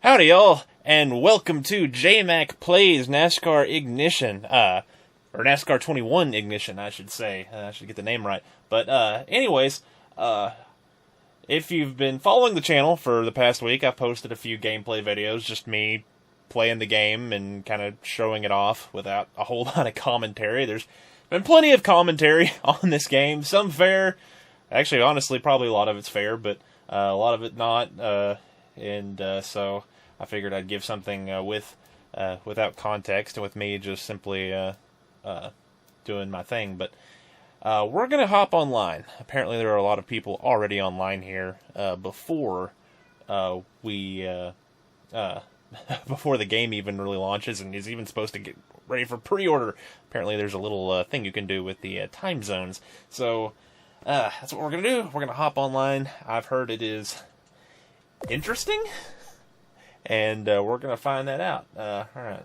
Howdy, y'all, and welcome to JMac Plays NASCAR Ignition, or NASCAR 21 Ignition, I should say. I should get the name right. But, anyways, if you've been following the channel for the past week, I've posted a few gameplay videos, just me playing the game and kind of showing it off without a whole lot of commentary. There's been plenty of commentary on this game, some fair, actually, honestly, probably a lot of it's fair, but a lot of it not, so I figured I'd give something without context and with me just simply doing my thing. But we're gonna hop online. Apparently, there are a lot of people already online here before before the game even really launches and is even supposed to get ready for pre-order. Apparently, there's a little thing you can do with the time zones. So that's what we're gonna do. We're gonna hop online. I've heard it is interesting, and we're gonna find that out. Alright,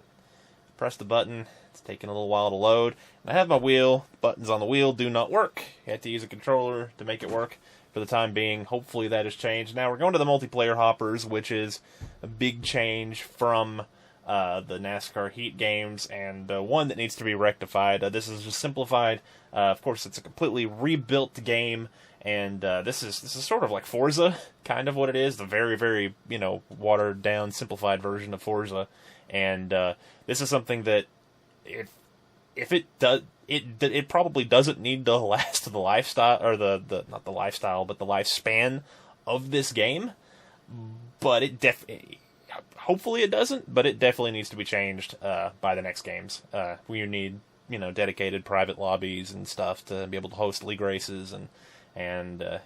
press the button. It's taking a little while to load. I have my wheel. Buttons on the wheel do not work. You have to use a controller to make it work for the time being. Hopefully that has changed. Now we're going to the multiplayer hoppers, which is a big change from the NASCAR Heat games, and one that needs to be rectified. This is just simplified. Of course, it's a completely rebuilt game. And this is sort of like Forza, kind of what it is. The very, very, watered down, simplified version of Forza. And this is something that if it does, it probably doesn't need to last the lifestyle, or the not the lifestyle, but the lifespan of this game. But hopefully it doesn't. But it definitely needs to be changed by the next games. We need dedicated private lobbies and stuff to be able to host league races and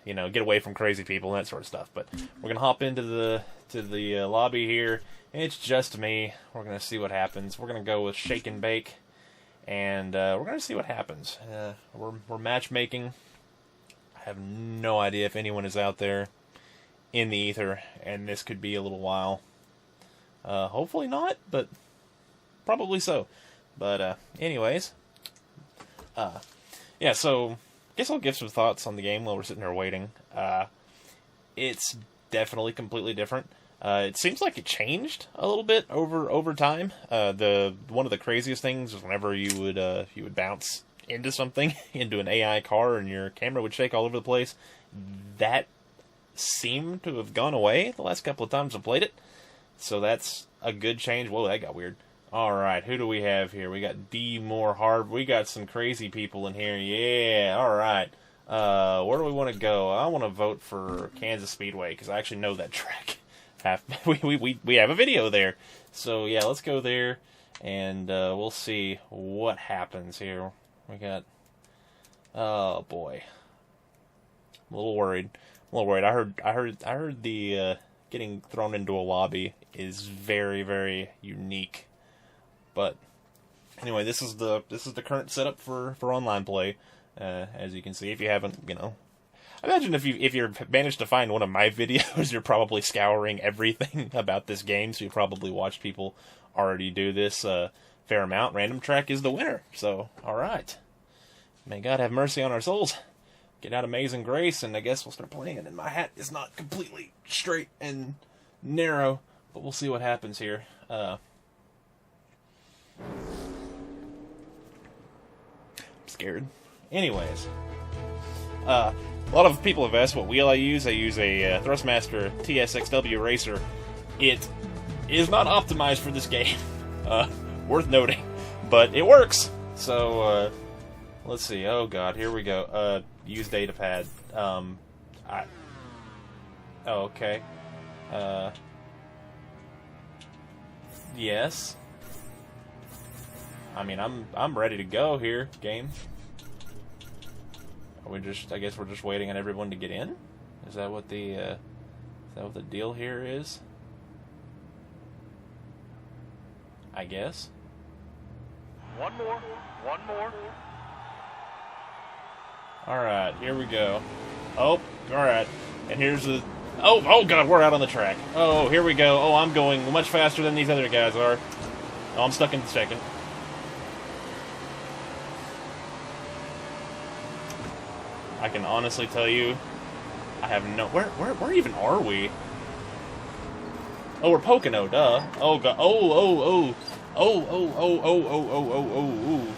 get away from crazy people and that sort of stuff. But we're gonna hop into the lobby here. It's just me. We're gonna see what happens. We're gonna go with Shake and Bake, and we're gonna see what happens. We're matchmaking. I have no idea if anyone is out there in the ether, and this could be a little while. Hopefully not, but probably so. But anyways, yeah. So, guess I'll give some thoughts on the game while we're sitting here waiting. It's definitely completely different. It seems like it changed a little bit over time. One of the craziest things was whenever you would bounce into something, into an AI car, and your camera would shake all over the place. That seemed to have gone away the last couple of times I played it. So that's a good change. Whoa, that got weird. Alright, who do we have here? We got D. Moore Hard. We got some crazy people in here. Yeah, alright. Where do we want to go? I want to vote for Kansas Speedway, because I actually know that track. We have a video there. So, yeah, let's go there, and we'll see what happens here. We got... Oh, boy. I'm a little worried. I heard the getting thrown into a lobby is very, very unique. But anyway, this is the current setup for online play. As you can see, if you haven't, I imagine if you're managed to find one of my videos, you're probably scouring everything about this game. So you probably watched people already do this fair amount. Random Track is the winner. So all right, may God have mercy on our souls. Get out Amazing Grace, and I guess we'll start playing. And my hat is not completely straight and narrow, but we'll see what happens here. Scared. Anyways, a lot of people have asked what wheel I use. I use a Thrustmaster TSXW Racer. It is not optimized for this game, worth noting, but it works. So let's see. Oh God, here we go. Use datapad. Okay. Yes. I mean, I'm ready to go here, game. I guess we're just waiting on everyone to get in? Is that what the deal here is? I guess. One more. Alright, here we go. Oh, alright. And here's the... Oh God, we're out on the track. Oh, here we go. Oh, I'm going much faster than these other guys are. Oh, I'm stuck in second. I can honestly tell you, I have no... Where even are we? Oh, we're Pocono, duh. Oh, God. Oh. Oh.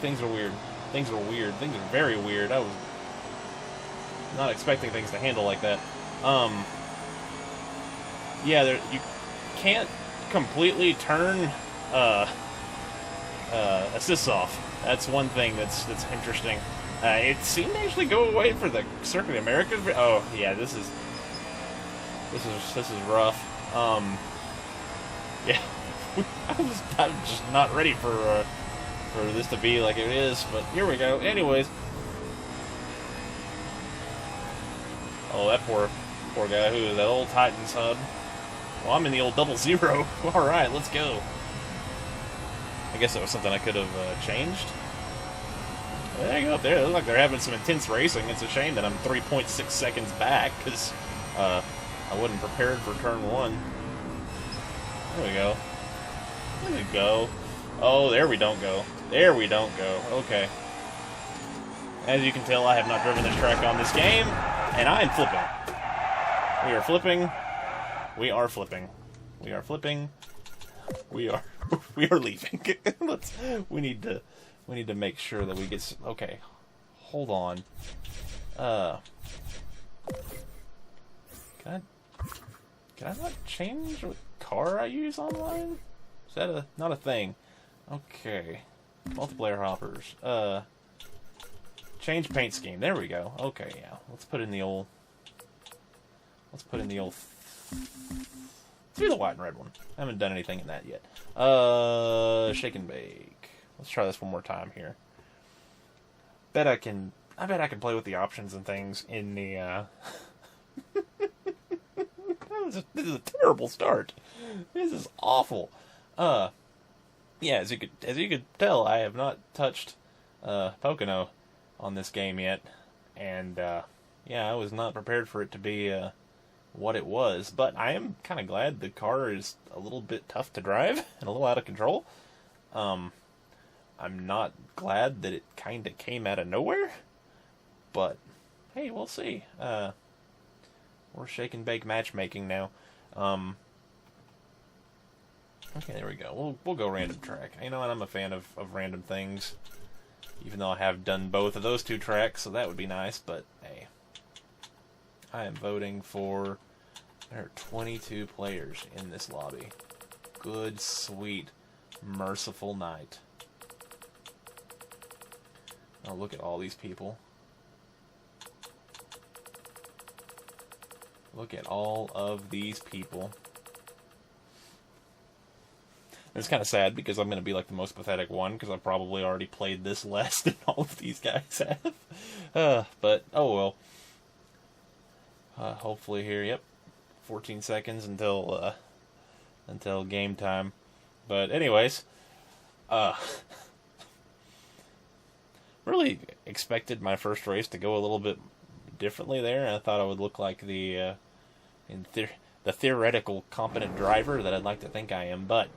Things are weird. Things are weird. Things are very weird. I was not expecting things to handle like that. Yeah, you can't completely turn assists off. That's one thing that's interesting. It seemed to actually go away for the Circuit Americas. Oh yeah, this is rough. Yeah, I'm just not ready for this to be like it is. But here we go. Anyways, oh that poor guy. Who is that old Titans hub? Well, I'm in the old 00. All right, let's go. I guess that was something I could have changed. There you go, up there. It looks like they're having some intense racing. It's a shame that I'm 3.6 seconds back, because I wasn't prepared for turn 1. There we go. There we go. Oh, there we don't go. There we don't go. Okay. As you can tell, I have not driven this track on this game, and I am flipping. We are flipping. We are flipping. We are flipping. We are leaving. We need to make sure that we get okay. Hold on. Can I not change what car I use online? Is that not a thing? Okay. Multiplayer hoppers. Change paint scheme. There we go. Okay, yeah. Let's put in the old do the white and red one. I haven't done anything in that yet. Shake and bake. Let's try this one more time here. I bet I can play with the options and things in the This is a terrible start. This is awful. Yeah, as you could tell, I have not touched Pocono on this game yet. And yeah, I was not prepared for it to be what it was, but I am kind of glad the car is a little bit tough to drive and a little out of control. I'm not glad that it kind of came out of nowhere, but hey, we'll see. We're shake and bake matchmaking now. Okay, there we go. We'll go random track. You know, and I'm a fan of random things, even though I have done both of those 2 tracks, so that would be nice, but hey. I am voting for... There are 22 players in this lobby. Good, sweet, merciful night. Oh, look at all these people. Look at all of these people. It's kind of sad because I'm going to be like the most pathetic one because I've probably already played this less than all of these guys have. But, oh well. Hopefully here, yep, 14 seconds until game time. But anyways, really expected my first race to go a little bit differently there. I thought I would look like the theoretical competent driver that I'd like to think I am. But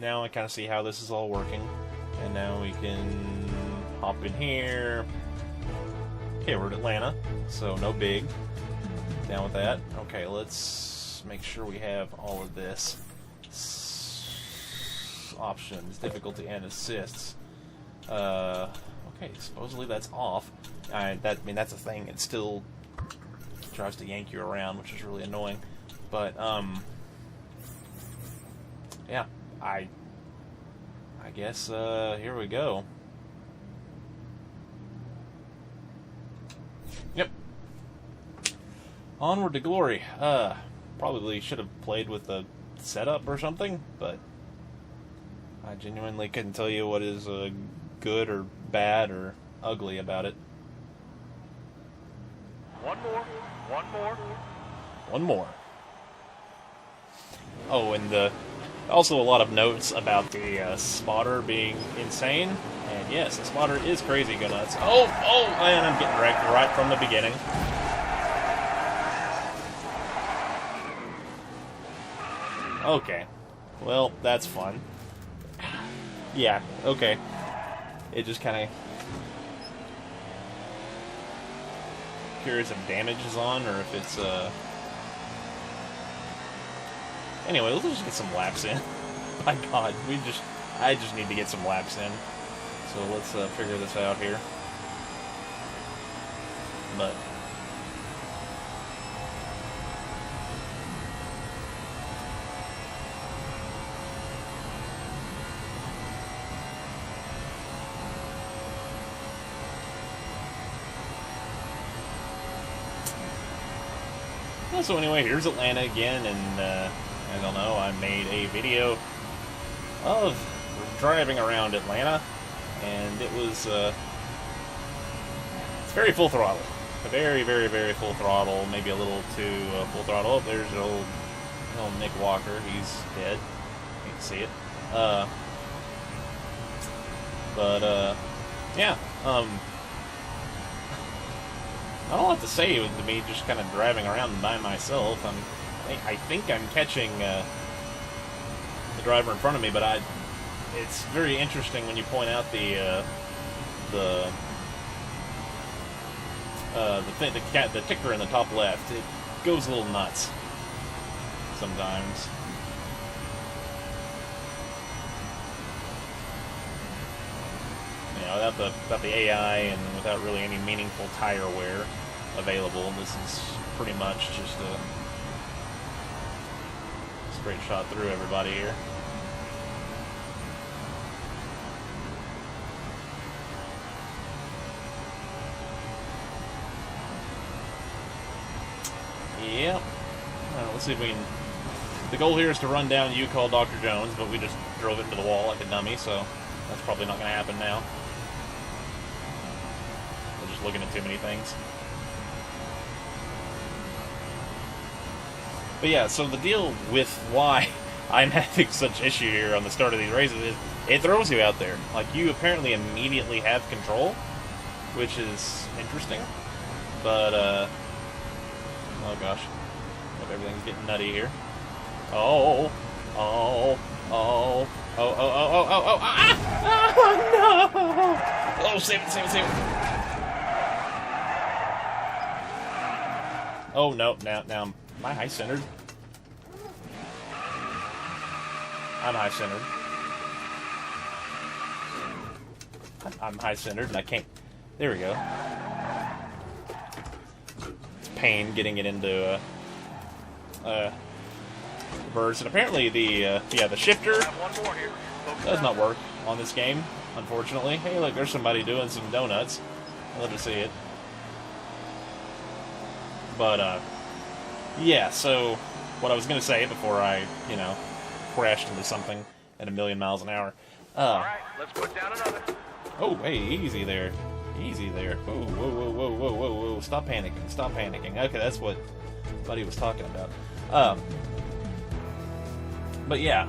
now I kind of see how this is all working, and now we can hop in here. Okay, we're at Atlanta, so no big. Down with that. Okay, let's make sure we have all of this. Options, difficulty, and assists. Okay, supposedly that's off. That's a thing. It still tries to yank you around, which is really annoying. But yeah, I guess here we go. Yep. Onward to glory. Probably should have played with the setup or something, but I genuinely couldn't tell you what is good or bad or ugly about it. One more. One more. Oh, and also a lot of notes about the spotter being insane. And yes, the spotter is crazy go nuts. Oh, and I'm getting wrecked right from the beginning. Okay. Well, that's fun. Yeah, okay. It just kind of... Curious if damage is on, or if it's, Anyway, let's just get some laps in. My God, I just need to get some laps in. So let's figure this out here. But so anyway, here's Atlanta again, and I don't know, I made a video of driving around Atlanta, and it was it's very full throttle. A very, very, very full throttle, maybe a little too full throttle. Oh, there's old Nick Walker, he's dead. You can see it. Yeah, not a lot to say with me just kind of driving around by myself. I think I'm catching the driver in front of me, but it's very interesting when you point out the ticker in the top left. It goes a little nuts sometimes. You know, without the AI and without really any meaningful tire wear available, this is pretty much just a straight shot through everybody here. Yep. Let's see if we can... The goal here is to run down You Call Dr. Jones, but we just drove it into the wall like a dummy, so that's probably not going to happen now. We're just looking at too many things. But yeah, so the deal with why I'm having such issue here on the start of these races is it throws you out there. Like, you apparently immediately have control, which is interesting. But, oh gosh. Hope everything's getting nutty here. Oh, no! Oh, save it. Oh, no, now, am I high-centered? I'm high-centered. I'm high-centered, and I can't... There we go. It's pain getting it into, reverse. And apparently the shifter does not work on this game, unfortunately. Hey, look, there's somebody doing some donuts. I'd love to see it. But, yeah, so what I was going to say before I, crashed into something at 1,000,000 miles an hour. Alright, let's put down another. Oh, hey, easy there. Easy there. Whoa. Stop panicking. Okay, that's what Buddy was talking about. But yeah,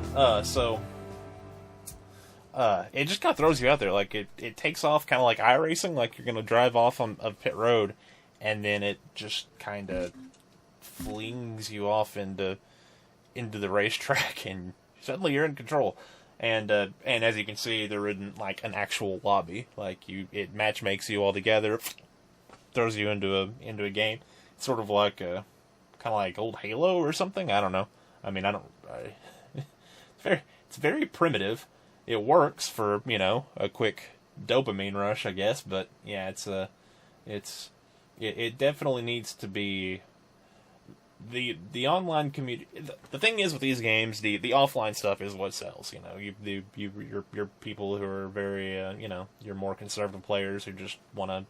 it just kind of throws you out there. Like, it takes off kind of like iRacing, like you're going to drive off of pit road, and then it just kind of flings you off into the racetrack, and suddenly you're in control. And as you can see, there isn't like an actual lobby. Like, it match makes you all together, throws you into a game. It's sort of like kind of like old Halo or something. I don't know. I mean, it's very primitive. It works for, a quick dopamine rush, I guess. But yeah, it definitely needs to be the online community. The thing is with these games, the offline stuff is what sells. Your people who are very your more conservative players who just want to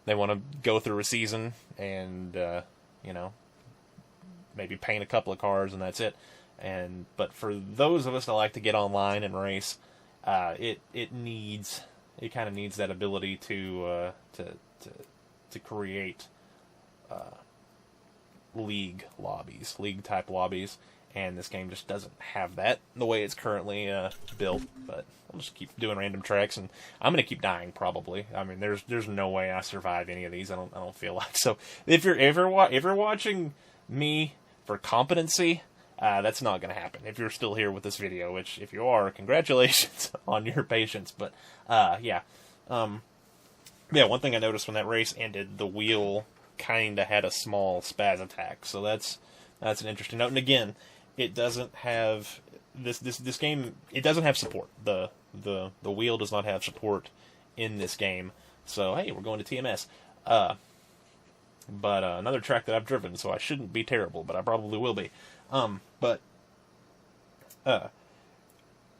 they want to go through a season and maybe paint a couple of cars and that's it. But for those of us that like to get online and race, it kind of needs that ability to create league type lobbies, and this game just doesn't have that the way it's currently built. But I'll just keep doing random tracks, and I'm gonna keep dying probably. I mean, there's no way I survive any of these. I don't feel like. So if you're watching me for competency, that's not gonna happen. If you're still here with this video, which if you are, congratulations on your patience. But yeah, one thing I noticed when that race ended, the wheel kind of had a small spaz attack, so that's That's an interesting note. And again, it doesn't have this game. It doesn't have support. The wheel does not have support in this game. So hey, we're going to TMS. But another track that I've driven, so I shouldn't be terrible, but I probably will be.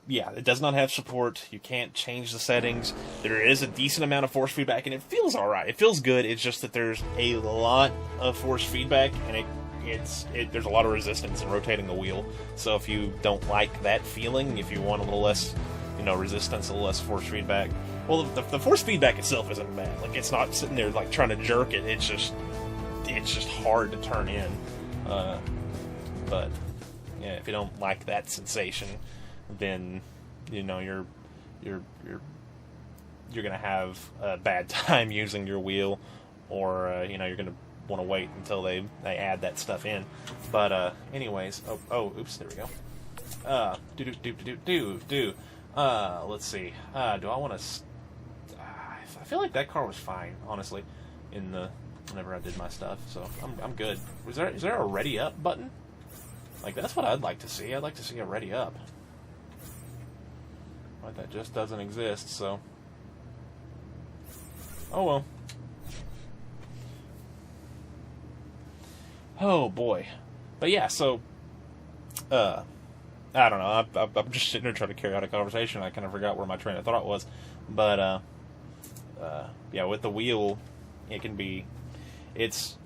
Yeah, it does not have support. You can't change the settings. There is a decent amount of force feedback, and it feels alright. It feels good. It's just that there's a lot of force feedback, and there's a lot of resistance in rotating the wheel. So if you don't like that feeling, if you want a little less, resistance, a little less force feedback, well, the force feedback itself isn't bad. Like, it's not sitting there like trying to jerk it. It's just hard to turn in. But yeah, if you don't like that sensation, then you're gonna have a bad time using your wheel, or you're gonna want to wait until they add that stuff in. But anyways, oops, there we go. Let's see. Do I want to? I feel like that car was fine, honestly, whenever I did my stuff. So I'm good. Is there a ready up button? Like, that's what I'd like to see. I'd like to see a ready up. But that just doesn't exist, so. Oh well. Oh boy. But yeah, so I don't know. I'm just sitting there trying to carry out a conversation. I kind of forgot where my train of thought was. But yeah, with the wheel, it can be. It's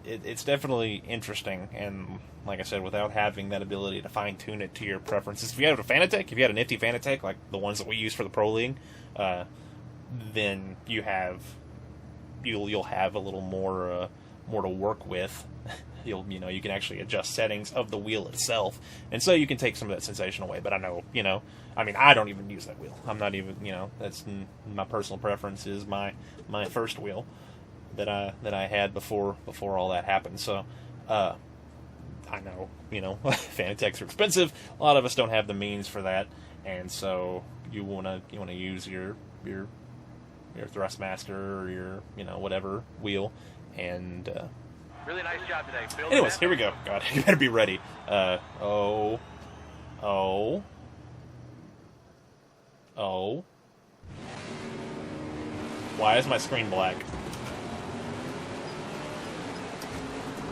definitely interesting, and like I said, without having that ability to fine tune it to your preferences. If you had a Fanatec, if you had a nifty Fanatec like the ones that we use for the Pro League, then you'll have a little more to work with. You can actually adjust settings of the wheel itself, and so you can take some of that sensation away. But I know, I don't even use that wheel. I'm not even, that's my personal preference is my first wheel that I had before all that happened. So, I know, Fanatecs are expensive. A lot of us don't have the means for that, and so you wanna use your Thrustmaster or your whatever wheel, and. Really nice job today, Phil. Anyways, here we go. God, you better be ready. Why is my screen black?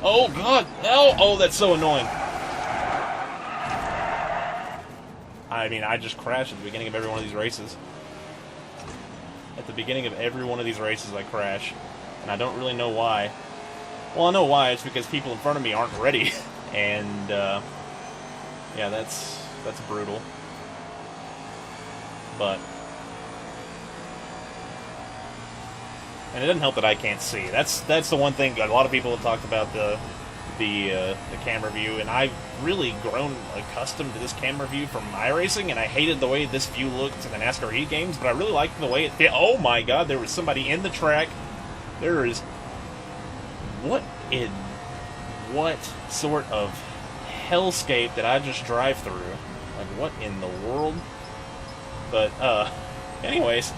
Oh, God. Oh, that's so annoying. I mean, I just crashed at the beginning of every one of these races. At the beginning of every one of these races, I crash. And I don't really know why. Well, I know why. It's because people in front of me aren't ready. And, yeah, that's brutal. But... And it doesn't help that I can't see. That's the one thing. A lot of people have talked about the camera view, and I've really grown accustomed to this camera view from iRacing, and I hated the way this view looked in the NASCAR Heat games, but I really liked the way it fit. Oh my God, there was somebody in the track. There is... What sort of hellscape did I just drive through? Like, what in the world? But, anyways.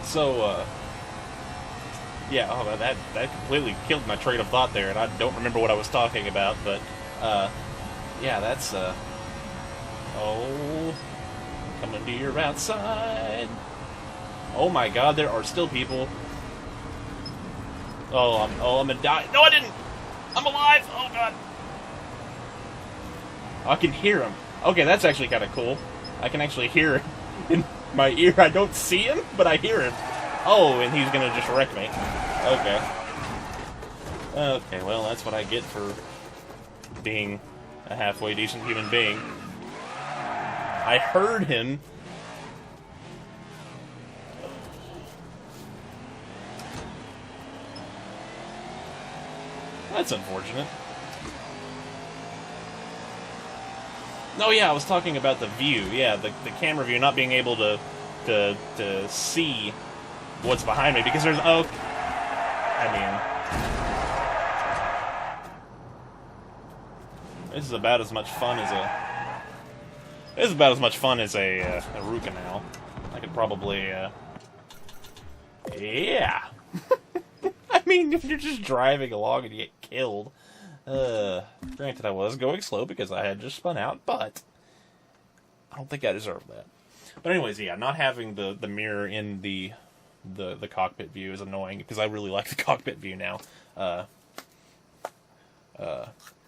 So, yeah, that completely killed my train of thought there, and I don't remember what I was talking about, but, yeah, that's, coming to your outside. Oh my God, there are still people. I'm gonna die. No, I didn't! I'm alive! Oh God. I can hear him. Okay, that's actually kind of cool. I can actually hear it in my ear. I don't see him, but I hear him. Oh, and he's gonna just wreck me. Okay. Okay, well, that's what I get for being a halfway decent human being. I heard him. That's unfortunate. Oh yeah, I was talking about the view. Yeah, the camera view, not being able to see what's behind me because there's this is about as much fun as a root canal. I could probably yeah. I mean, if you're just driving along and you get killed, Granted, I was going slow because I had just spun out, but I don't think I deserve that. But anyways, yeah, not having the mirror in the cockpit view is annoying because I really like the cockpit view now.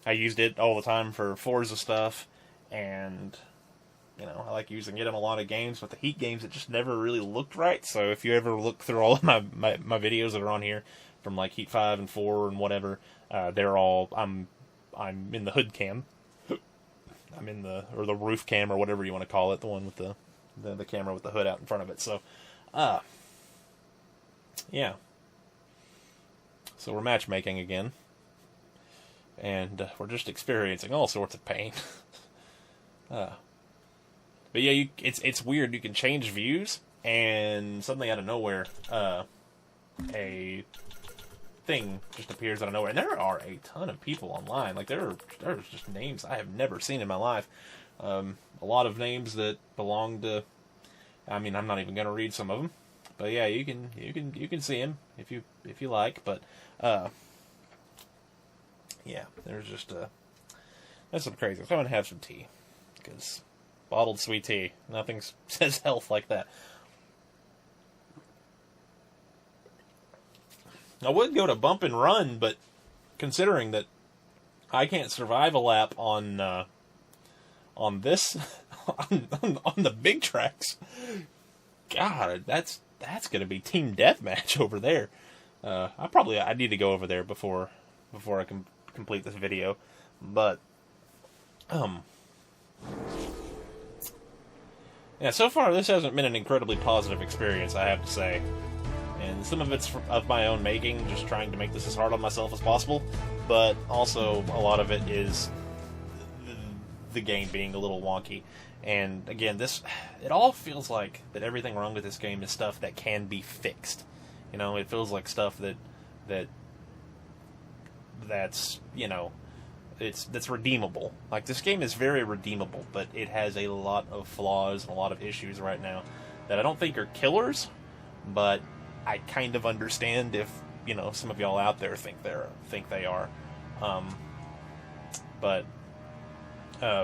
I used it all the time for Forza stuff, and I like using it in a lot of games, but the Heat games, it just never really looked right. So if you ever look through all of my videos that are on here, from like Heat 5 and 4 and whatever, they're all, I'm in the hood cam. I'm in the roof cam, or whatever you want to call it, the one with the camera with the hood out in front of it. So, yeah. So we're matchmaking again. And we're just experiencing all sorts of pain. But yeah, it's weird. You can change views, and suddenly out of nowhere, a thing just appears out of nowhere. And there are a ton of people online. Like there's just names I have never seen in my life. A lot of names that belong to. I mean, I'm not even gonna read some of them. But yeah, you can see them if you like. But yeah, there's just that's some crazy. So I'm gonna have some tea, because bottled sweet tea, nothing says health like that. I would go to bump and run, but considering that I can't survive a lap on this on the big tracks, God, that's gonna be team deathmatch over there. I need to go over there before I can complete this video, but yeah, so far this hasn't been an incredibly positive experience, I have to say, and some of it's of my own making, just trying to make this as hard on myself as possible, but also a lot of it is the game being a little wonky. And again, it all feels like that everything wrong with this game is stuff that can be fixed. It feels like stuff that's that's redeemable. Like, this game is very redeemable, but it has a lot of flaws and a lot of issues right now that I don't think are killers, but I kind of understand if some of y'all out there think they are. But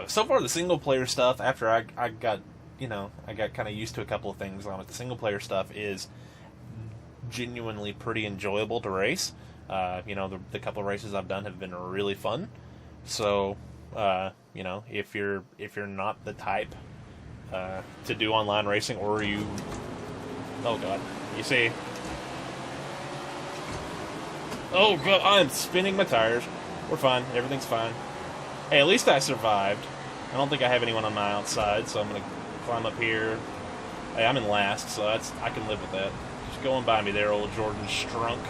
so far the single player stuff, after I got kind of used to a couple of things on it, the single player stuff is genuinely pretty enjoyable to race. The couple of races I've done have been really fun. So, if you're not the type to do online racing, or you, oh god, you see, oh god, I'm spinning my tires. We're fine. Everything's fine. Hey, at least I survived. I don't think I have anyone on my outside, so I'm gonna climb up here. Hey, I'm in last, so I can live with that. Just going by me there, old Jordan Strunk.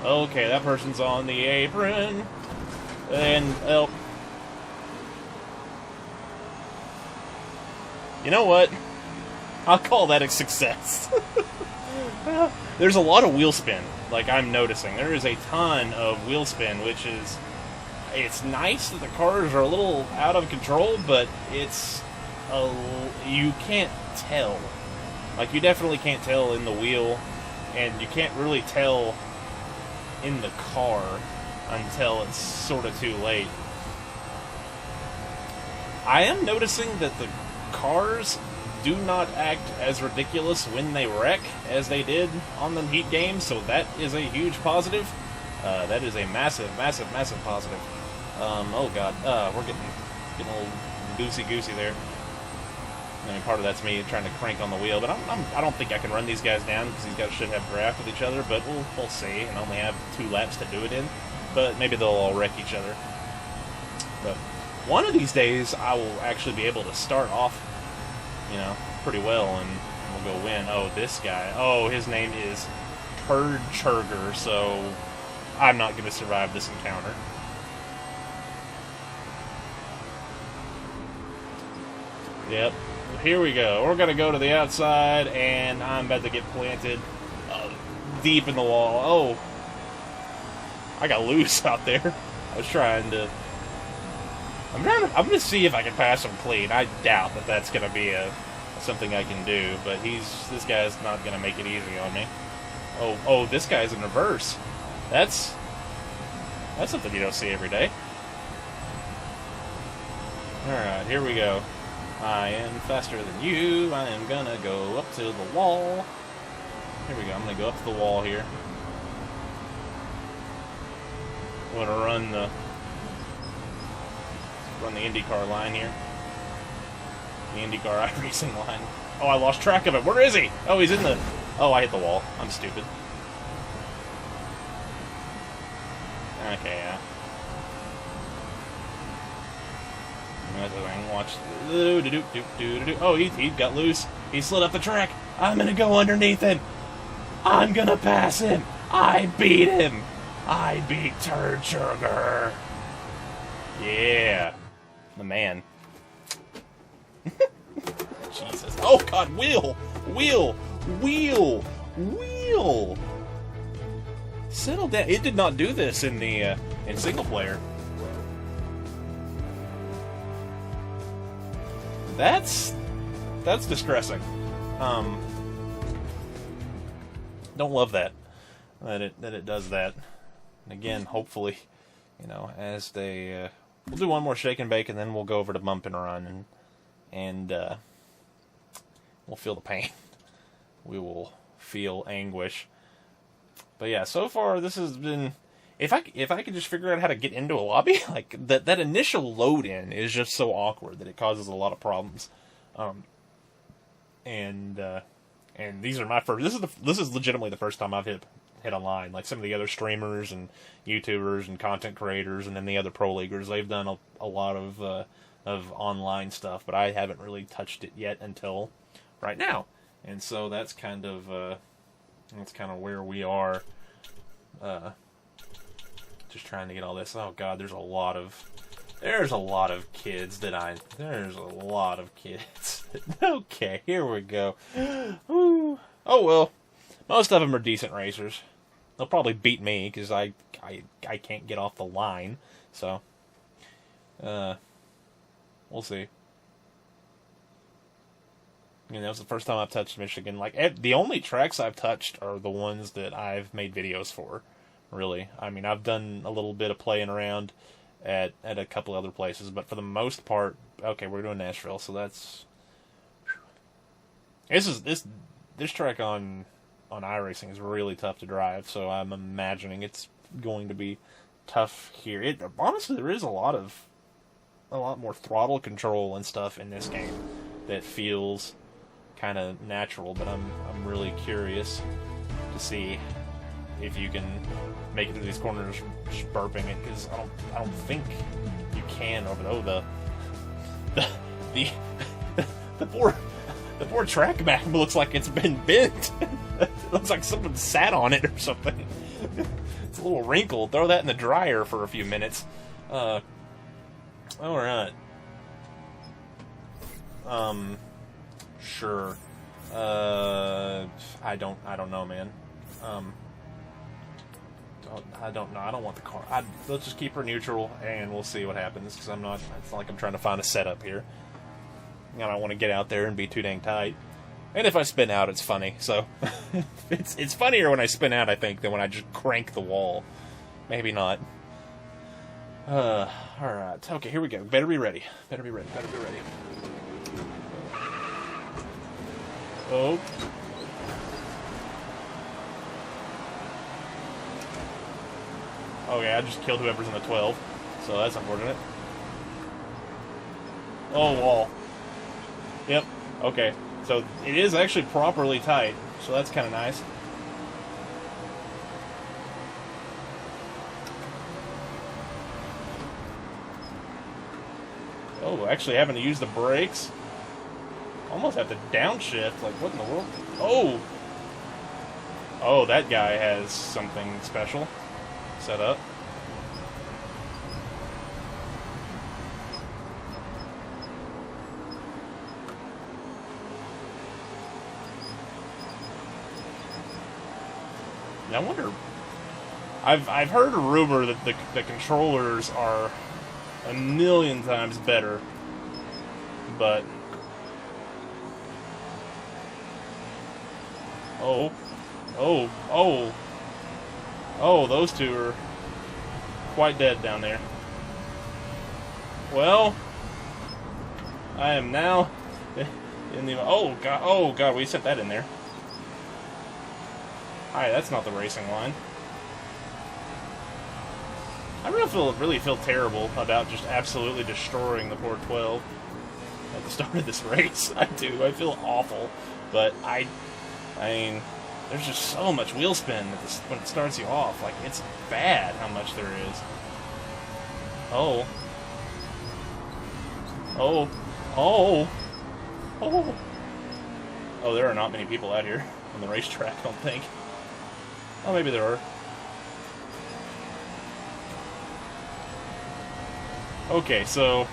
Okay, that person's on the apron. And, well, you know what? I'll call that a success. There's a lot of wheel spin, like I'm noticing. There is a ton of wheel spin, which is, it's nice that the cars are a little out of control, but you can't tell. Like, you definitely can't tell in the wheel, and you can't really tell in the car until it's sort of too late. I am noticing that the cars do not act as ridiculous when they wreck as they did on the Heat game, so that is a huge positive. That is a massive, massive, massive positive. Oh god, we're getting a little goosey there. I mean, part of that's me trying to crank on the wheel, but I don't think I can run these guys down, because these guys should have draft with each other, but we'll see, and only have 2 laps to do it in. But maybe they'll all wreck each other. But one of these days, I will actually be able to start off, pretty well, and we'll go win. Oh, this guy. Oh, his name is Churger, so I'm not going to survive this encounter. Yep. Here we go. We're going to go to the outside, and I'm about to get planted deep in the wall. Oh. I got loose out there. I was trying to... I'm going to see if I can pass him clean. I doubt that that's going to be something I can do, but this guy's not going to make it easy on me. Oh, this guy's in reverse. That's That's something you don't see every day. Alright, here we go. I am faster than you. I am gonna go up to the wall. Here we go. I'm gonna go up to the wall here. I'm gonna run the IndyCar line here. The IndyCar iRacing line. Oh, I lost track of it. Where is he? Oh, he's in the... Oh, I hit the wall. I'm stupid. Okay, yeah. Watch. Oh, he got loose. He slid up the track. I'm gonna go underneath him. I'm gonna pass him. I beat him. I beat Turd Sugar. Yeah. The man. Jesus. Oh, God. Wheel. Settle down. It did not do this in the in single player. That's distressing. Don't love that it does that. And again, hopefully, you know, as they we'll do one more shake and bake, and then we'll go over to bump and run, and we'll feel the pain. We will feel anguish. But yeah, so far this has been. If I could just figure out how to get into a lobby, like that initial load in is just so awkward that it causes a lot of problems. And these are my first. This is legitimately the first time I've hit online. Like some of the other streamers and YouTubers and content creators, and then the other pro leaguers, they've done a lot of online stuff, but I haven't really touched it yet until right now. And so that's kind of where we are. Just trying to get all this. Oh God, there's a lot of kids there's a lot of kids. Okay, here we go. Ooh. Oh well, most of them are decent racers. They'll probably beat me because I can't get off the line. So, we'll see. You know, that was the first time I've touched Michigan. Like, the only tracks I've touched are the ones that I've made videos for. Really, I mean, I've done a little bit of playing around at a couple other places, but for the most part, okay, we're doing Nashville, so that's. This track on iRacing is really tough to drive, so I'm imagining it's going to be tough here. Honestly, there is a lot more throttle control and stuff in this game that feels kind of natural, but I'm really curious to see if you can make it through these corners just burping it, because I don't think you can over the poor track map looks like it's been bent. It looks like someone sat on it or something. It's a little wrinkled. Throw that in the dryer for a few minutes. All right. Sure. I don't know, man. I don't know. I don't want the car. Let's just keep her neutral, and we'll see what happens, because it's not like I'm trying to find a setup here. I don't want to get out there and be too dang tight. And if I spin out, it's funny. So, it's funnier when I spin out, I think, than when I just crank the wall. Maybe not. Alright. Okay, here we go. Better be ready. Oh. Okay, I just killed whoever's in the 12, so that's unfortunate. Oh, wall. Yep, okay. So it is actually properly tight, so that's kind of nice. Oh, actually having to use the brakes. Almost have to downshift, like what in the world? Oh! Oh, that guy has something special set up. I wonder. I've heard a rumor that the controllers are a million times better, but oh, those two are. quite dead down there. Well, I am now in the... Oh god, we set that in there. Alright, that's not the racing line. I really feel terrible about just absolutely destroying the poor 12 at the start of this race. I do. I feel awful. But I mean, there's just so much wheel spin when it starts you off. Like, it's bad how much there is. Oh. Oh. Oh. Oh. Oh, there are not many people out here on the racetrack, I don't think. Oh, maybe there are. Okay, so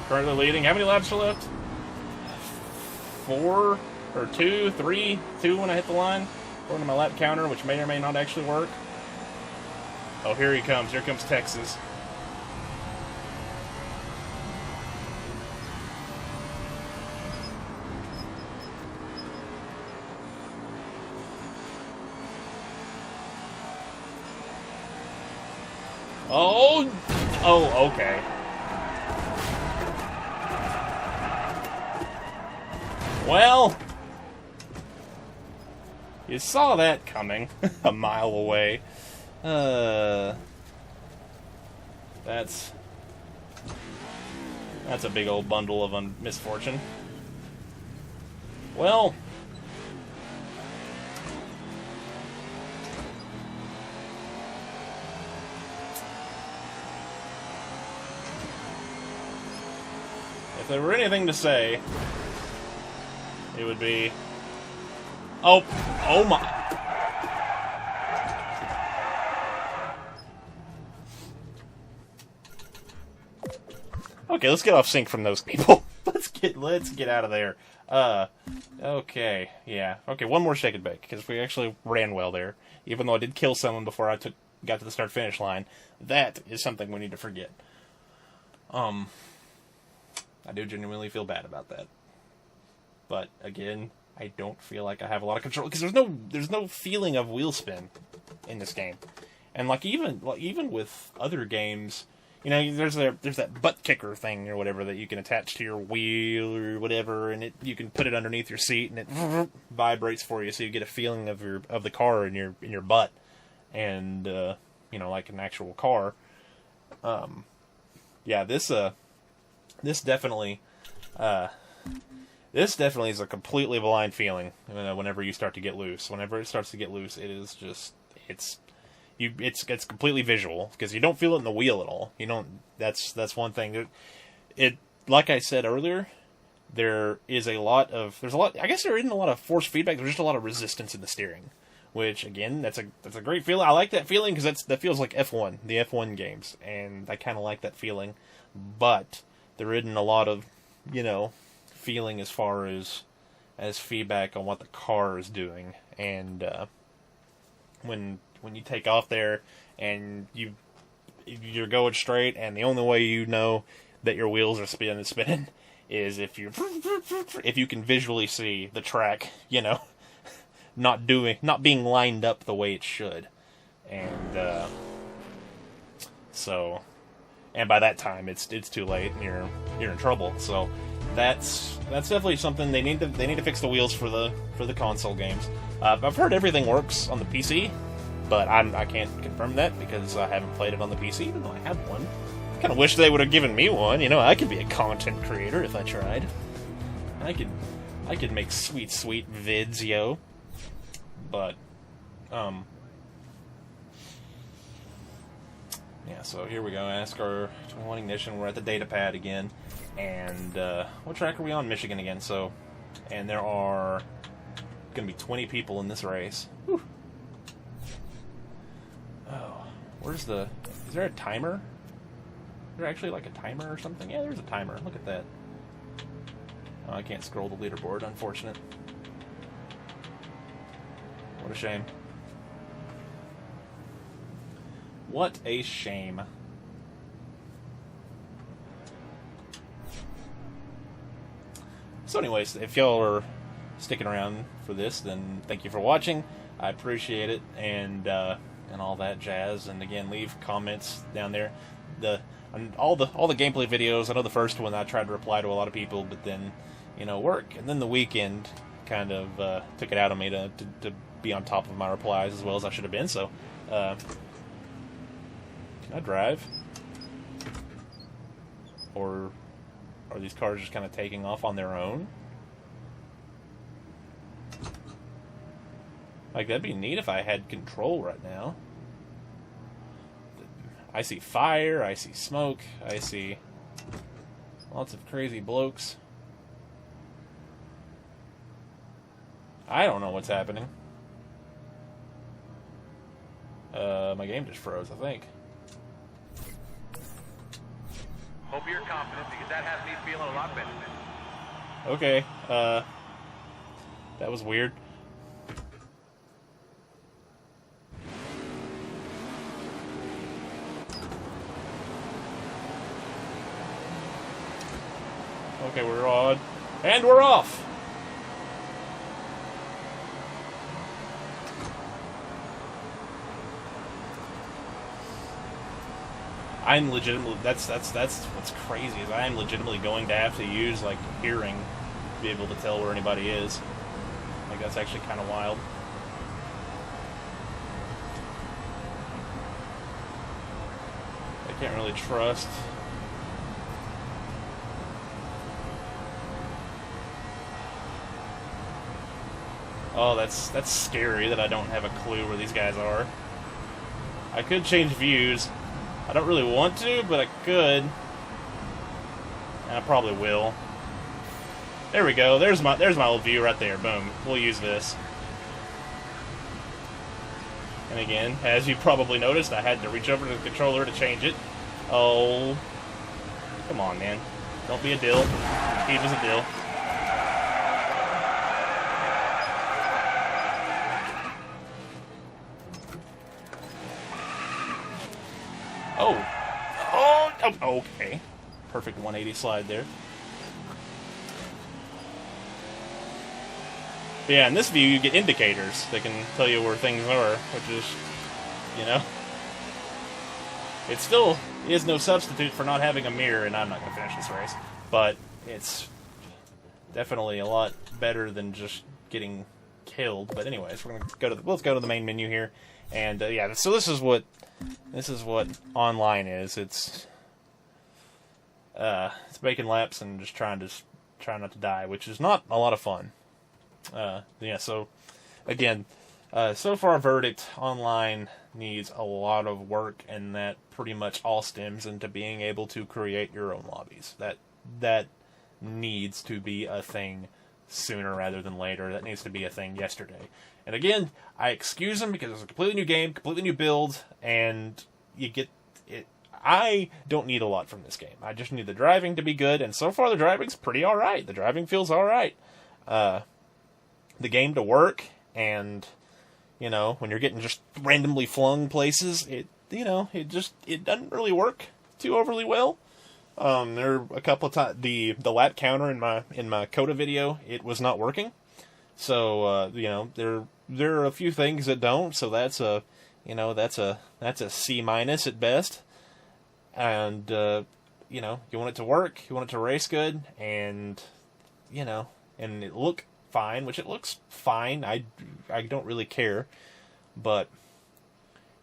currently leading. How many laps are left? 4 or 2, 3, 2 when I hit the line, according to my lap counter, which may or may not actually work. Oh, here he comes. Here comes Texas. Oh, okay. Well, you saw that coming a mile away. That's a big old bundle of misfortune. Well, if there were anything to say, it would be... Oh my... Okay, let's get off sync from those people. Let's get out of there. Okay, yeah. Okay, one more shake and bake, because we actually ran well there. Even though I did kill someone before I got to the start-finish line. That is something we need to forget. I do genuinely feel bad about that. But again, I don't feel like I have a lot of control because there's no feeling of wheel spin in this game. And even with other games, you know, there's that butt kicker thing or whatever that you can attach to your wheel or whatever, and you can put it underneath your seat and it vibrates for you, so you get a feeling of the car in your butt, and you know, like an actual car. Yeah, this definitely is a completely blind feeling. Whenever you start to get loose, whenever it starts to get loose, it is just it's completely visual because you don't feel it in the wheel at all. You don't. That's one thing. It like I said earlier, there's a lot. I guess there isn't a lot of force feedback. There's just a lot of resistance in the steering, which again, that's a great feeling. I like that feeling because that feels like F1, the F1 games, and I kind of like that feeling. But there isn't a lot of, you know, feeling as far as feedback on what the car is doing. And when you take off there and you're going straight, and the only way you know that your wheels are spinning is if you can visually see the track, you know, not being lined up the way it should. And so, and by that time it's too late and you're in trouble. So that's definitely something they need to fix the wheels for the console games. I've heard everything works on the PC, but I can't confirm that because I haven't played it on the PC, even though I have one. Kind of wish they would have given me one. You know, I could be a content creator if I tried. I could make sweet vids, yo. But yeah, so here we go, NASCAR 21 Ignition. We're at the data pad again, and what track are we on? Michigan again. So, and there are going to be 20 people in this race. Whew. Oh, is there a timer? Is there actually like a timer or something? Yeah, there's a timer. Look at that. Oh, I can't scroll the leaderboard, unfortunate. What a shame. What a shame. So anyways, if y'all are sticking around for this, then thank you for watching. I appreciate it, and and all that jazz. And again, leave comments down there. All the gameplay videos. I know the first one I tried to reply to a lot of people, but then work, and then the weekend kind of took it out of me to be on top of my replies as well as I should have been. So, can I drive? Or are these cars just kind of taking off on their own? Like, that'd be neat if I had control right now. I see fire, I see smoke, I see lots of crazy blokes. I don't know what's happening. My game just froze, I think. Hope you're confident, because that has me feeling a lot better. Okay, that was weird. Okay, we're on. And we're off! I'm legitimately, that's what's crazy, is I am legitimately going to have to use, like, hearing to be able to tell where anybody is. Like, that's actually kind of wild. I can't really trust. Oh, that's scary that I don't have a clue where these guys are. I could change views. I don't really want to, but I could. And I probably will. There we go. There's my old view right there. Boom. We'll use this. And again, as you probably noticed, I had to reach over to the controller to change it. Oh. Come on, man. Don't be a dill. Steve is a dill. Oh, okay. Perfect 180 slide there. But yeah, in this view you get indicators that can tell you where things are, which is, it still is no substitute for not having a mirror, and I'm not going to finish this race, but it's definitely a lot better than just getting killed. But anyways, we're going to let's go to the main menu here, and yeah, so this is what online is. It's making laps and just trying not to die, which is not a lot of fun. Yeah, so again, so far verdict, online needs a lot of work, and that pretty much all stems into being able to create your own lobbies. That needs to be a thing sooner rather than later. That needs to be a thing yesterday. And again, I excuse them because it's a completely new game, completely new build, and you get it. I don't need a lot from this game. I just need the driving to be good, and so far the driving's pretty alright. The driving feels alright. The game to work, and, when you're getting just randomly flung places, it doesn't really work too overly well. There are a couple of times, the lap counter in my Coda video, it was not working. So, there are a few things that don't, so that's a C- at best. And, you want it to work, you want it to race good, and, and it look fine, which it looks fine. I don't really care, but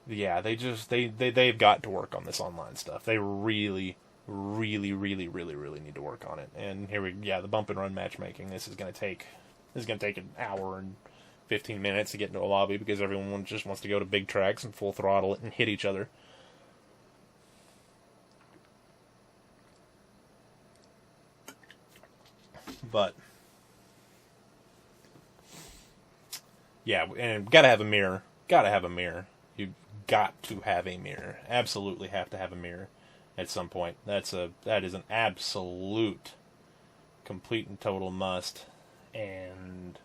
yeah, they've got to work on this online stuff. They really need to work on it. And the bump and run matchmaking. This is gonna take an hour and 15 minutes to get into a lobby because everyone just wants to go to big tracks and full throttle it and hit each other. But yeah, and gotta have a mirror. You've got to have a mirror. Absolutely have to have a mirror at some point. That is an absolute, complete and total must. And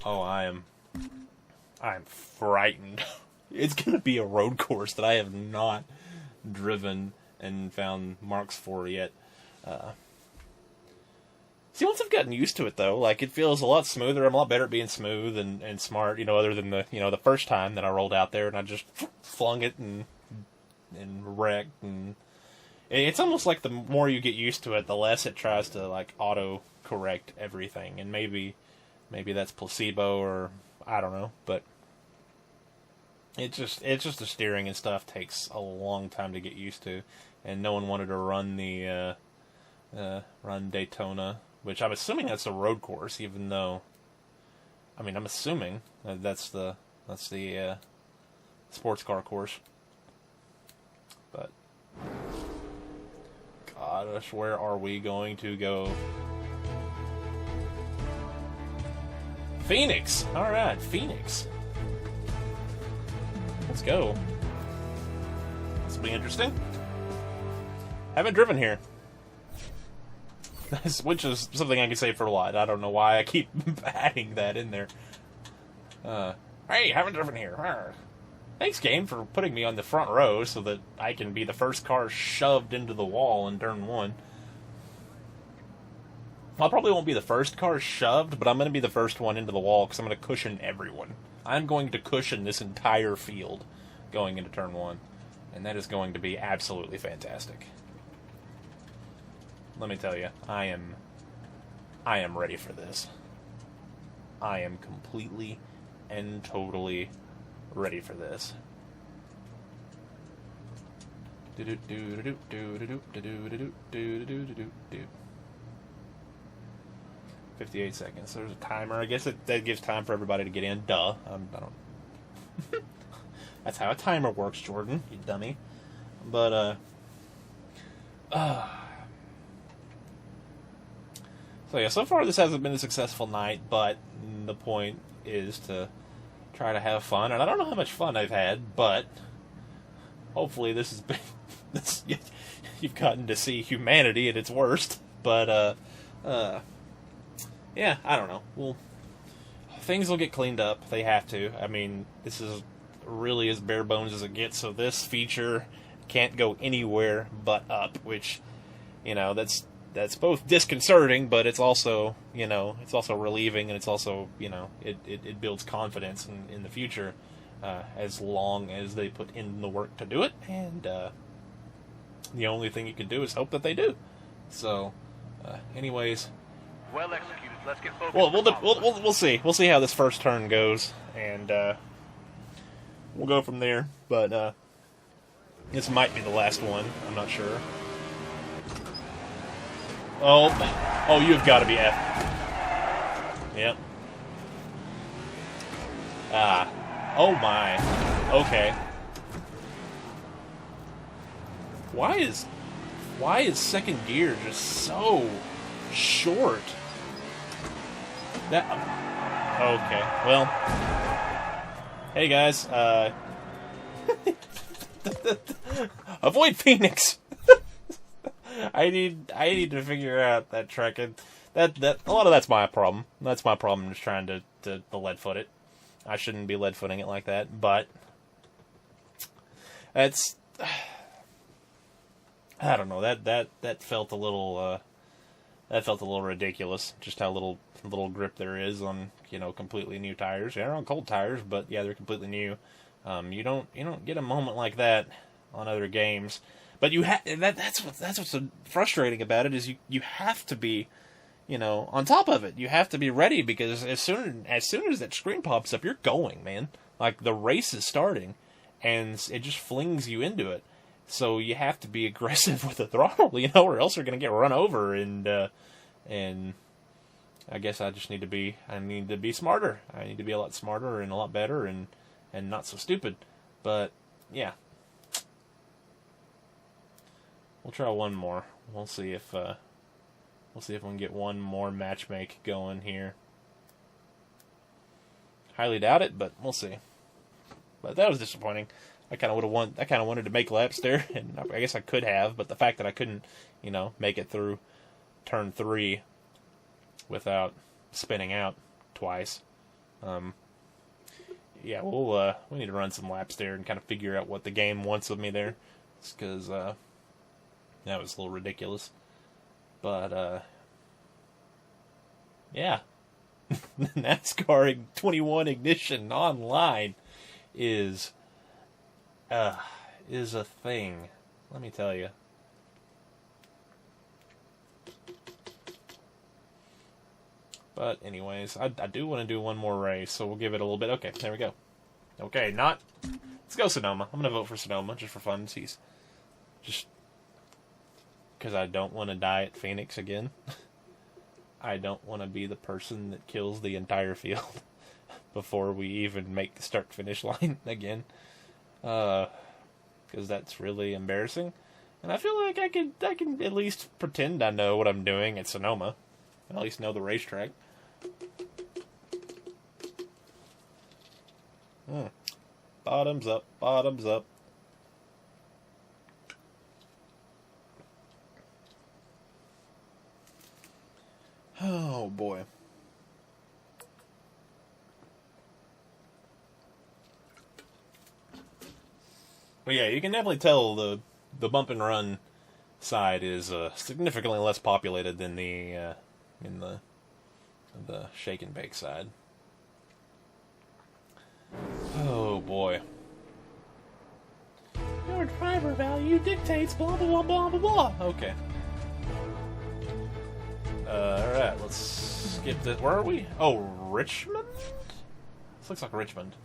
I'm frightened. It's gonna be a road course that I have not driven and found marks for yet. See, once I've gotten used to it, though, like, it feels a lot smoother. I'm a lot better at being smooth and smart, other than the first time that I rolled out there and I just flung it and wrecked. And it's almost like the more you get used to it, the less it tries to, like, auto-correct everything. And maybe that's placebo or I don't know, but it's just the steering and stuff takes a long time to get used to. And no one wanted to run the run Daytona, which I'm assuming that's a road course, even though, I'm assuming that's the sports car course. But, gosh, where are we going to go? Phoenix! Alright, Phoenix. Let's go. This will be interesting. Haven't driven here. Which is something I can say for a lot. I don't know why I keep adding that in there. Hey, haven't driven here. Thanks, game, for putting me on the front row so that I can be the first car shoved into the wall in turn 1. I probably won't be the first car shoved, but I'm going to be the first one into the wall because I'm going to cushion everyone. I'm going to cushion this entire field going into turn 1. And that is going to be absolutely fantastic. Let me tell you, I am ready for this. I am completely and totally ready for this. 58 seconds. There's a timer. I guess that gives time for everybody to get in. Duh. I don't. That's how a timer works, Jordan. You dummy. But so yeah, so far this hasn't been a successful night, but the point is to try to have fun, and I don't know how much fun I've had, but hopefully this has been you've gotten to see humanity at its worst. But yeah, I don't know. Things will get cleaned up. They have to. This is really as bare bones as it gets, so this feature can't go anywhere but up, which, that's both disconcerting, but it's also, it's also relieving, and it's also, it builds confidence in the future, as long as they put in the work to do it, and the only thing you can do is hope that they do. So, anyways, well executed. Let's get focused. We'll see. We'll see how this first turn goes, and we'll go from there. But this might be the last one. I'm not sure. Oh, you've got to be F. Yep. Oh my. Okay. Why is second gear just so short? Okay. Well. Hey guys. Avoid Phoenix. I need to figure out that trick. And that a lot of that's my problem. That's my problem, just trying to lead foot it. I shouldn't be lead footing it like that, but that's, I don't know, that felt a little ridiculous, just how little grip there is on, completely new tires. They're on cold tires, but yeah, they're completely new. You don't get a moment like that on other games. But that's what's so frustrating about it, is you have to be, on top of it. You have to be ready, because as soon as that screen pops up, you're going, man. Like, the race is starting, and it just flings you into it. So you have to be aggressive with the throttle, or else you're going to get run over. And I guess I need to be smarter. I need to be a lot smarter and a lot better and not so stupid. But yeah. We'll try one more. We'll see if we can get one more matchmake going here. Highly doubt it, but we'll see. But that was disappointing. I kind of wanted to make laps there, and I guess I could have, but the fact that I couldn't, make it through turn 3 without spinning out twice. Yeah, we need to run some laps there and kind of figure out what the game wants of me there, because that was a little ridiculous. But Yeah. NASCAR 21 Ignition Online is a thing. Let me tell you. But anyways, I do want to do one more race, so we'll give it a little bit. Okay, there we go. Okay, let's go Sonoma. I'm going to vote for Sonoma, just for funsies. Just because I don't want to die at Phoenix again. I don't want to be the person that kills the entire field before we even make the start-finish line again. Because that's really embarrassing. And I feel like I can at least pretend I know what I'm doing at Sonoma. And at least know the racetrack. Bottoms up, bottoms up. Oh boy. But yeah, you can definitely tell the bump and run side is significantly less populated than the in the shake and bake side. Oh boy. Your driver value dictates blah blah blah blah blah. Okay. Alright, let's skip this. Where are we? Oh, Richmond? This looks like Richmond.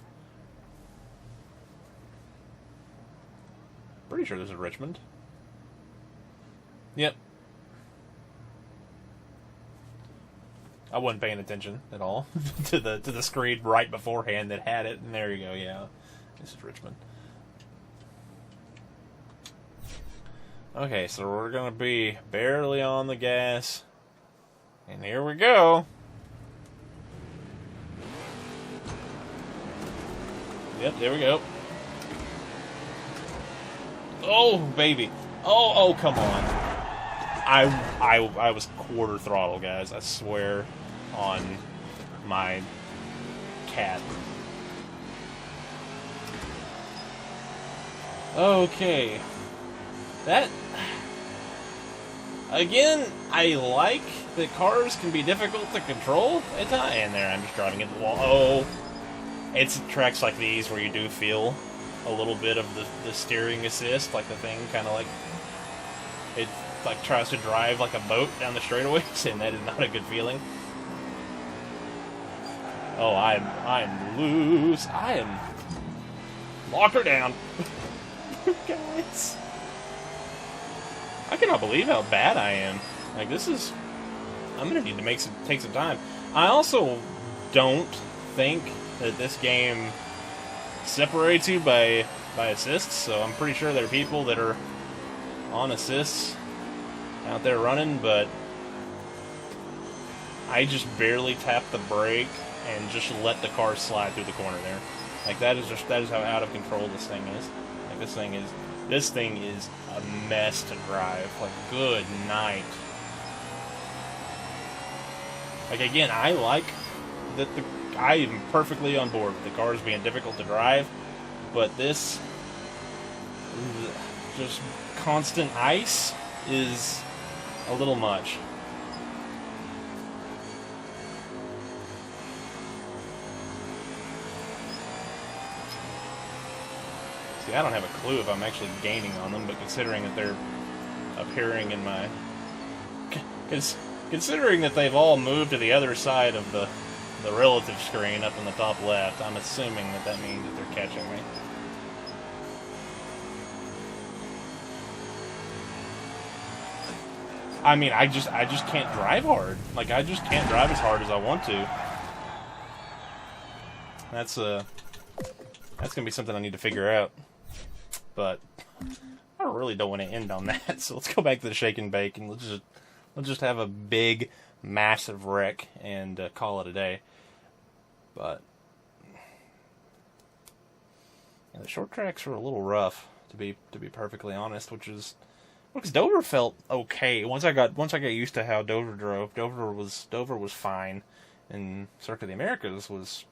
Pretty sure this is Richmond. Yep. I wasn't paying attention at all to the screen right beforehand that had it, and there you go, yeah. This is Richmond. Okay, so we're gonna be barely on the gas. And here we go. Yep, there we go. Oh, baby. Oh, come on. I was quarter throttle, guys. I swear on my cat. Okay. That... Again, I like that cars can be difficult to control at times. And there, I'm just driving into the wall. Oh. It's tracks like these where you do feel a little bit of the steering assist. Like the thing kind of like... It like tries to drive like a boat down the straightaways, and that is not a good feeling. Oh, I'm loose. I am... Lock her down. Guys. I cannot believe how bad I am. Like, this is... I'm gonna need to take some time. I also don't think that this game separates you by assists, so I'm pretty sure there are people that are on assists out there running, but I just barely tap the brake and just let the car slide through the corner there. Like, that is how out of control this thing is. Like, this thing is a mess to drive. Like, good night. Like, again, I like that I am perfectly on board with the cars being difficult to drive, but this just constant ice is a little much. See, I don't have a clue if I'm actually gaining on them, but considering that they're appearing in my... Considering that they've all moved to the other side of the relative screen up in the top left, I'm assuming that means that they're catching me. I mean, I just can't drive hard. Like, I just can't drive as hard as I want to. That's gonna be something I need to figure out. But I really don't want to end on that. So let's go back to the shake and bake, and let's just have a big, massive wreck and call it a day. But yeah, the short tracks were a little rough, to be perfectly honest. Because Dover felt okay once I got used to how Dover drove. Dover was fine, and Circuit of the Americas was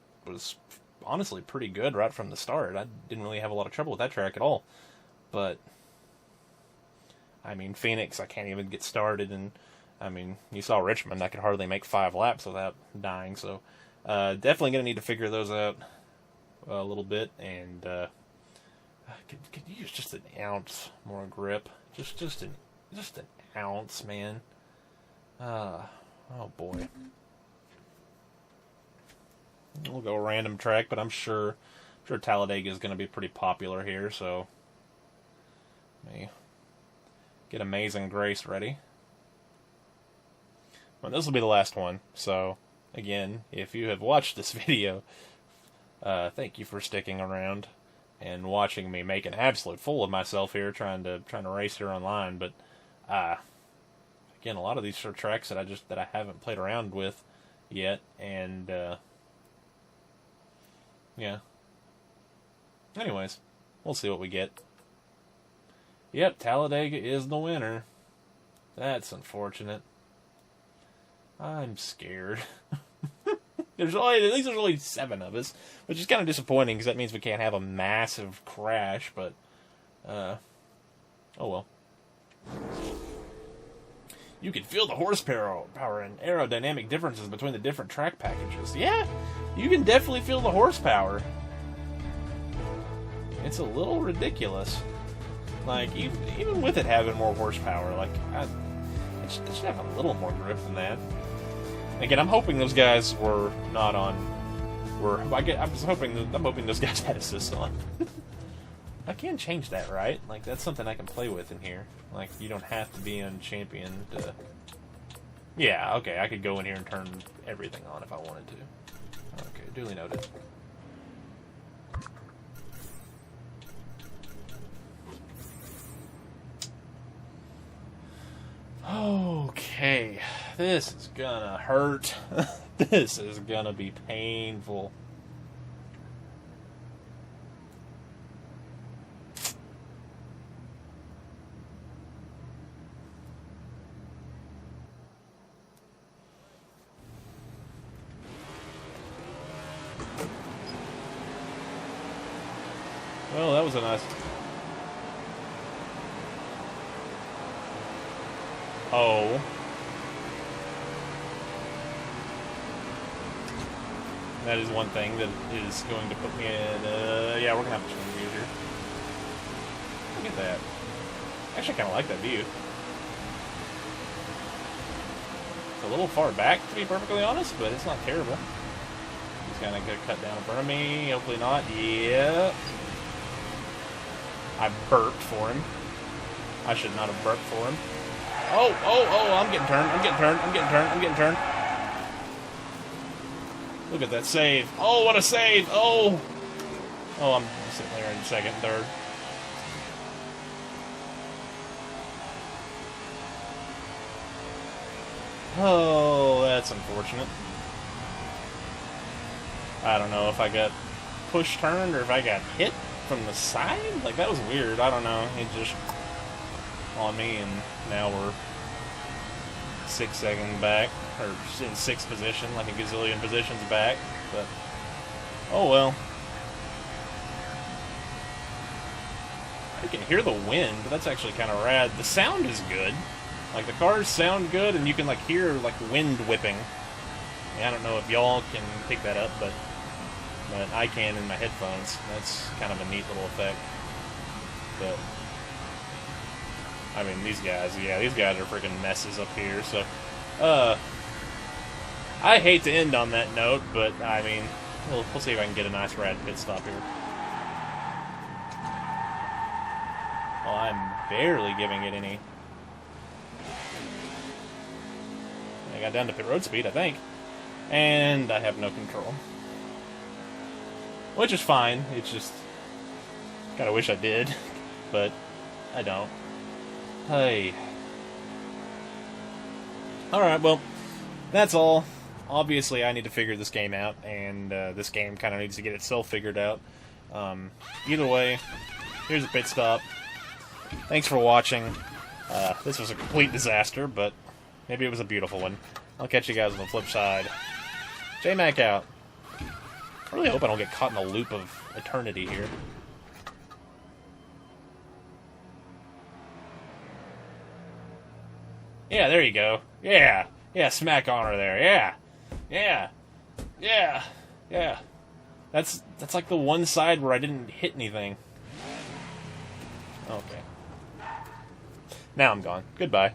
honestly pretty good right from the start. I didn't really have a lot of trouble with that track at all. But I mean, Phoenix, I can't even get started, and I mean, you saw Richmond. I could hardly make 5 laps without dying. So definitely going to need to figure those out a little bit. And could use just an ounce more grip. Just an ounce, man. Oh boy. We'll go random track, but I'm sure Talladega is going to be pretty popular here, so let me get Amazing Grace ready. Well, this will be the last one, so again, if you have watched this video, thank you for sticking around and watching me make an absolute fool of myself here trying to race here online. But again, a lot of these are tracks that I haven't played around with yet, and yeah. Anyways, we'll see what we get. Yep, Talladega is the winner. That's unfortunate. I'm scared. At least there's only 7 of us, which is kind of disappointing because that means we can't have a massive crash, but oh well. You can feel the horsepower and aerodynamic differences between the different track packages. Yeah, you can definitely feel the horsepower. It's a little ridiculous. Like, even with it having more horsepower, like, it should have a little more grip than that. Again, I'm hoping those guys were not on. I'm hoping those guys had assists on. I can change that, right? Like, that's something I can play with in here. Like, you don't have to be on champion to... Yeah, okay, I could go in here and turn everything on if I wanted to. Okay, duly noted. Okay, this is gonna hurt. This is gonna be painful. Well, that was a nice... Oh. That is one thing that is going to put me in... yeah, we're going to have to change views here. Look at that. I actually kind of like that view. It's a little far back, to be perfectly honest, but it's not terrible. He's kind of going to cut down in front of me. Hopefully not. Yeah. I burped for him. I should not have burped for him. Oh, I'm getting turned. I'm getting turned. Look at that save. Oh, what a save. Oh, I'm sitting there in second, third. Oh, that's unfortunate. I don't know if I got push-turned or if I got hit from the side. Like, that was weird. I don't know. It just on me, and now we're 6 seconds back, or in 6th position, like a gazillion positions back. But oh well. I can hear the wind, but that's actually kind of rad. The sound is good. Like, the cars sound good, and you can like hear like wind whipping. I don't know if y'all can pick that up, but I can in my headphones. That's kind of a neat little effect. But I mean, these guys are freaking messes up here. So, I hate to end on that note, but I mean, we'll see if I can get a nice rad pit stop here. Well, I'm barely giving it any. I got down to pit road speed, I think, and I have no control, which is fine. It's just kind of wish I did, but I don't. Hey. Alright, well, that's all. Obviously, I need to figure this game out, and this game kind of needs to get itself figured out. Either way, here's a pit stop. Thanks for watching. This was a complete disaster, but maybe it was a beautiful one. I'll catch you guys on the flip side. J-Mac out. I really hope I don't get caught in the loop of eternity here. Yeah, there you go. Yeah. Yeah, smack on her there. Yeah. Yeah. Yeah. Yeah. That's like the one side where I didn't hit anything. Okay. Now I'm gone. Goodbye.